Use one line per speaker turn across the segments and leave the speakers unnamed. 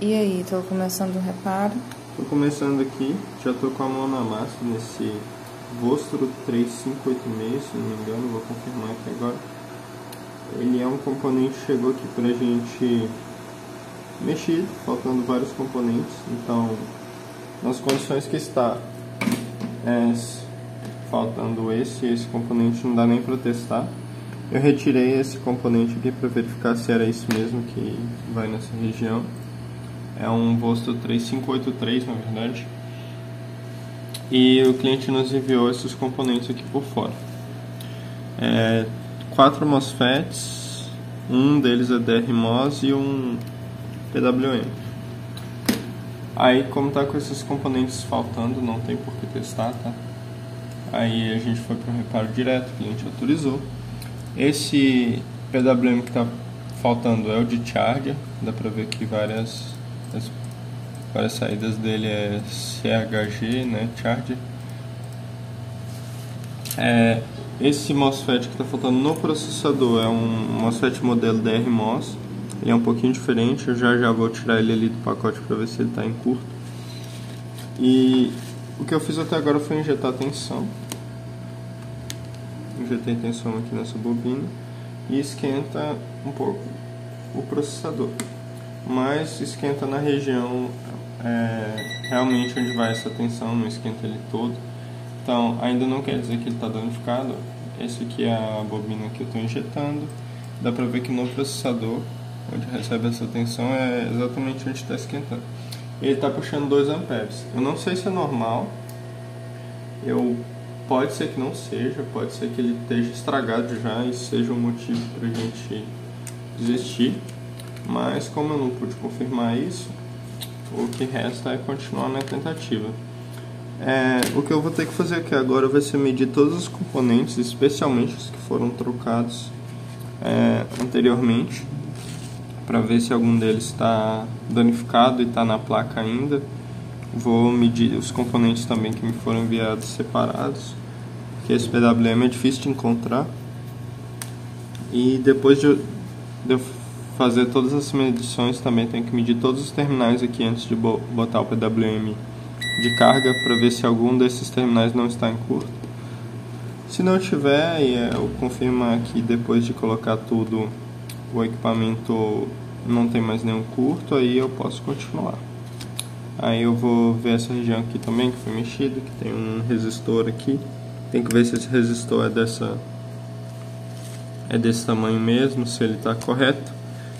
E aí, tô começando o reparo?
Tô começando aqui, já tô com a mão na massa nesse Vostro 3586, se não me engano, vou confirmar aqui agora. Ele é um componente que chegou aqui pra gente mexer, faltando vários componentes, então nas condições que está faltando esse componente não dá nem para testar. Eu retirei esse componente aqui para verificar se era isso mesmo que vai nessa região. É um Vostro 3583 na verdade. E o cliente nos enviou esses componentes aqui por fora. 4 MOSFETs, um deles é DRMOS e um PWM. Aí, como tá com esses componentes faltando, não tem por que testar, tá? Aí a gente foi para o reparo direto, o cliente autorizou. Esse PWM que está faltando é o de charger, dá para ver que várias saídas dele é CHG, né, charger. Esse MOSFET que está faltando no processador é um MOSFET modelo DRMOS. Ele é um pouquinho diferente, eu já vou tirar ele ali do pacote para ver se ele está em curto. E o que eu fiz até agora foi injetar tensão. Injetei tensão aqui nessa bobina e esquenta um pouco o processador, mas esquenta na região realmente onde vai essa tensão, não esquenta ele todo. Então ainda não quer dizer que ele está danificado. Esse aqui é a bobina que eu estou injetando. Dá para ver que no processador, onde recebe essa tensão, é exatamente onde está esquentando. Ele está puxando 2 amperes. Eu não sei se é normal. Pode ser que não seja, pode ser que ele esteja estragado já e seja um motivo para a gente desistir. Mas como eu não pude confirmar isso, o que resta é continuar na tentativa. O que eu vou ter que fazer aqui agora vai ser medir todos os componentes, especialmente os que foram trocados anteriormente, para ver se algum deles está danificado e está na placa ainda. Vou medir os componentes também que me foram enviados separados, porque esse PWM é difícil de encontrar. E depois de eu fazer todas as medições, também tenho que medir todos os terminais aqui antes de botar o PWM de carga, para ver se algum desses terminais não está em curto. Se não tiver, e eu confirmar que depois de colocar tudo o equipamento não tem mais nenhum curto, aí eu posso continuar. Aí eu vou ver essa região aqui também que foi mexida, que tem um resistor aqui. Tem que ver se esse resistor é desse tamanho mesmo, se ele está correto.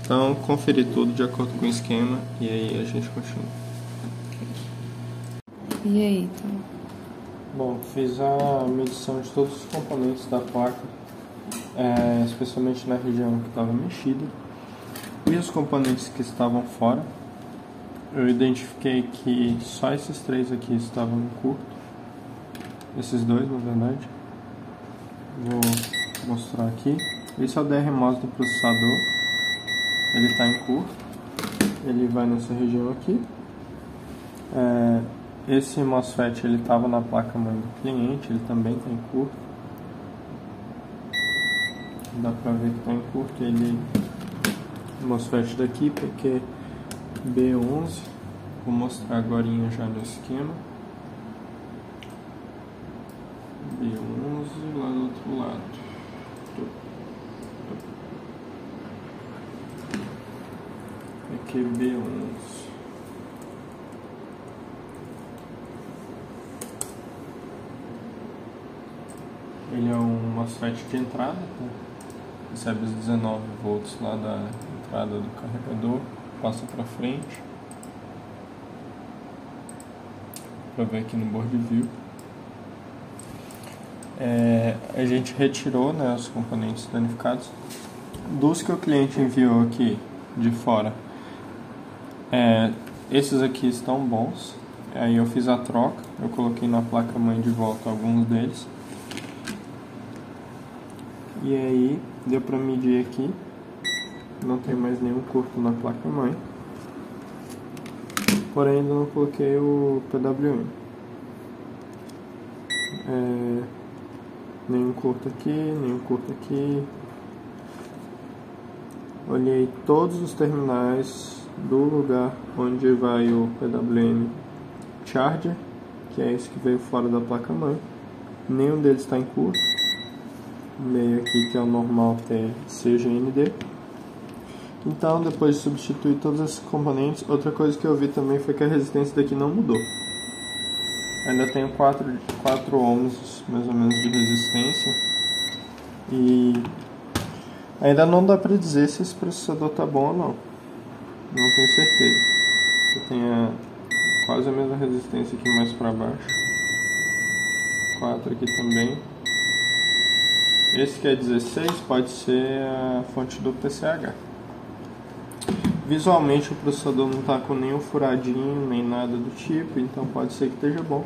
Então conferir tudo de acordo com o esquema e aí a gente continua.
E aí, então?
Bom, fiz a medição de todos os componentes da placa, especialmente na região que estava mexida, e os componentes que estavam fora. Eu identifiquei que só esses 3 aqui estavam em curto, esses 2 na verdade. Vou mostrar aqui. Esse é o DRMOS do processador, ele está em curto, ele vai nessa região aqui. Esse MOSFET ele estava na placa mãe do cliente, ele também está em curto. Dá pra ver que está em curto. O MOSFET daqui, porque B11, vou mostrar agora já no esquema. B11 lá do outro lado. Aqui é B11. Ele é um MOSFET de entrada, né? Recebe os 19 volts lá da entrada do carregador, passa para frente, para ver aqui no board view. A gente retirou, né, os componentes danificados. Dos que o cliente enviou aqui de fora, esses aqui estão bons. Aí eu fiz a troca, eu coloquei na placa mãe de volta alguns deles. E aí deu pra medir aqui, não tem mais nenhum curto na placa mãe, porém ainda não coloquei o PWM. Nenhum curto aqui, nenhum curto aqui. Olhei todos os terminais do lugar onde vai o PWM Charger, que é esse que veio fora da placa-mãe. Nenhum deles está em curto. O meio aqui, que é o normal, tem CGND. Então, depois de substituir todos esses componentes, outra coisa que eu vi também foi que a resistência daqui não mudou. Ainda tenho 4 ohms mais ou menos de resistência. E ainda não dá para dizer se esse processador tá bom ou não. Não tenho certeza. Eu tenho quase a mesma resistência aqui mais para baixo. 4 aqui também. Esse que é 16 pode ser a fonte do PCH. Visualmente o processador não está com nenhum furadinho, nem nada do tipo, então pode ser que esteja bom.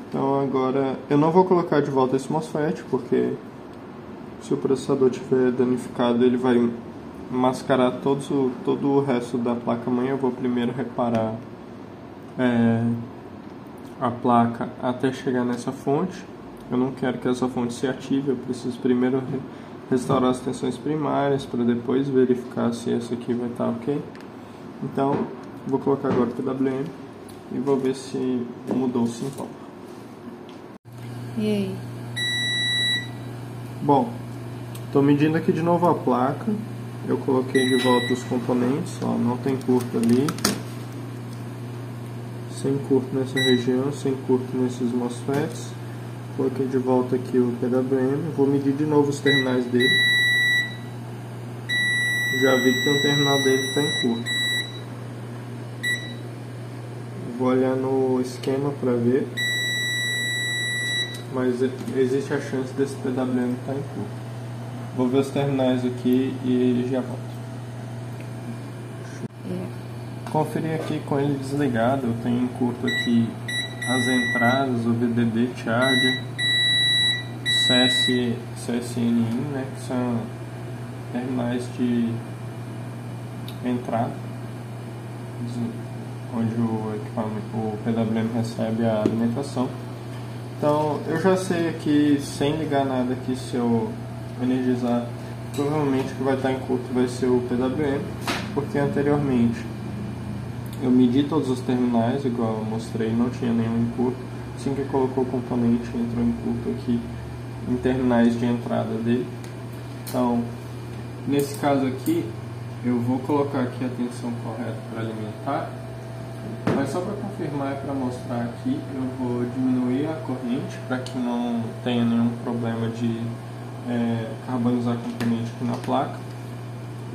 Então agora eu não vou colocar de volta esse MOSFET, porque se o processador estiver danificado ele vai mascarar todo o resto da placa-mãe. Eu vou primeiro reparar a placa até chegar nessa fonte. Eu não quero que essa fonte se ative, eu preciso primeiro restaurar as tensões primárias para depois verificar se essa aqui vai estar ok. Então vou colocar agora o PWM e vou ver se mudou o sintoma.
E aí?
Bom, estou medindo aqui de novo a placa. Eu coloquei de volta os componentes, ó, não tem curto ali. Sem curto nessa região, sem curto nesses MOSFETs. Coloquei de volta aqui o PWM, vou medir de novo os terminais dele. Já vi que tem um terminal dele que está em curto. Vou olhar no esquema para ver, mas existe a chance desse PWM estar em curto. Vou ver os terminais aqui e já volto. Conferir aqui com ele desligado. Eu tenho em curto aqui as entradas, o VDD Charger, CSN-IN, né, que são terminais de entrada, onde o PWM recebe a alimentação. Então eu já sei aqui, sem ligar nada aqui, se eu energizar, provavelmente o que vai estar em curto vai ser o PWM, porque anteriormente eu medi todos os terminais, igual eu mostrei, não tinha nenhum em curto. Assim que colocou o componente, entrou em curto aqui em terminais de entrada dele. Então, nesse caso aqui, eu vou colocar aqui a tensão correta para alimentar, mas só para confirmar e para mostrar aqui, eu vou diminuir a corrente para que não tenha nenhum problema de carbonizar componente aqui na placa,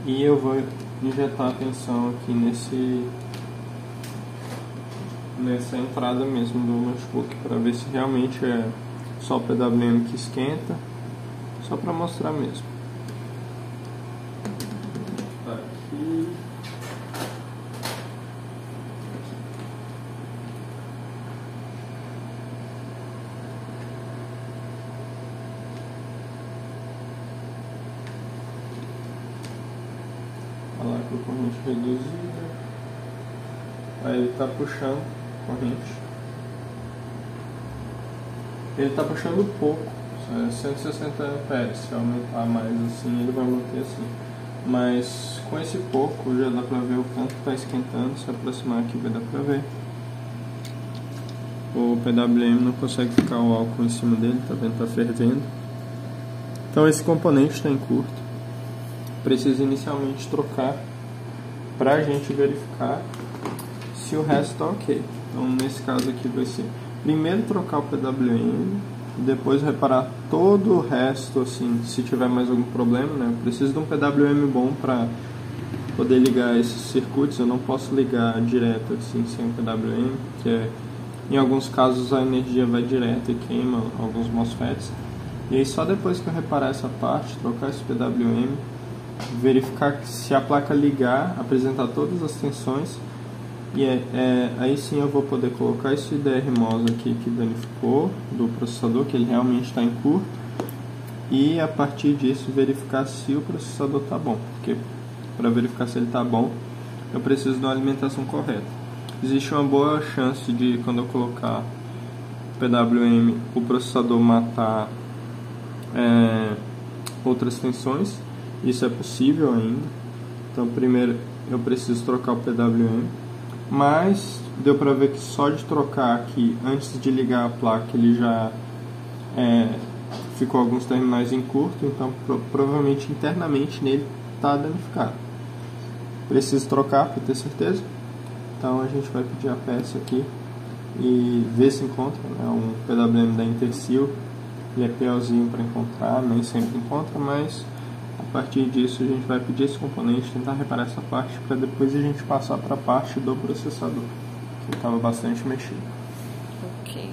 e eu vou injetar a tensão aqui nessa entrada mesmo do notebook para ver se realmente é só o PWM que esquenta, só para mostrar mesmo. Tá aqui. Olha lá com a corrente reduzida. Aí ele está puxando a corrente. Ele está puxando pouco, 160 amperes. Se aumentar mais assim, ele vai manter assim. Mas com esse pouco já dá para ver o quanto está esquentando. Se aproximar aqui vai dar para ver. O PWM não consegue ficar o álcool em cima dele, tá vendo? Tá fervendo. Então esse componente está em curto. Precisa inicialmente trocar para a gente verificar se o resto está ok. Então nesse caso aqui vai ser primeiro trocar o PWM, depois reparar todo o resto, assim, se tiver mais algum problema, né? Eu preciso de um PWM bom para poder ligar esses circuitos. Eu não posso ligar direto assim sem o PWM, que em alguns casos a energia vai direto e queima alguns MOSFETs. E aí só depois que eu reparar essa parte, trocar esse PWM, verificar se a placa ligar, apresentar todas as tensões, e aí sim eu vou poder colocar esse IDR-MOS aqui que danificou do processador, que ele realmente está em curto, e a partir disso verificar se o processador está bom, porque para verificar se ele está bom eu preciso de uma alimentação correta. Existe uma boa chance de, quando eu colocar o PWM, o processador matar outras tensões. Isso é possível ainda. Então primeiro eu preciso trocar o PWM, mas deu para ver que só de trocar aqui, antes de ligar a placa, ele já ficou alguns terminais em curto, então provavelmente internamente nele está danificado. Preciso trocar para ter certeza, então a gente vai pedir a peça aqui e ver se encontra, né, um PWM da Intersil. Ele é POzinho para encontrar, nem sempre encontra, mas a partir disso a gente vai pedir esse componente, tentar reparar essa parte para depois a gente passar para a parte do processador, que estava bastante mexido.
Ok.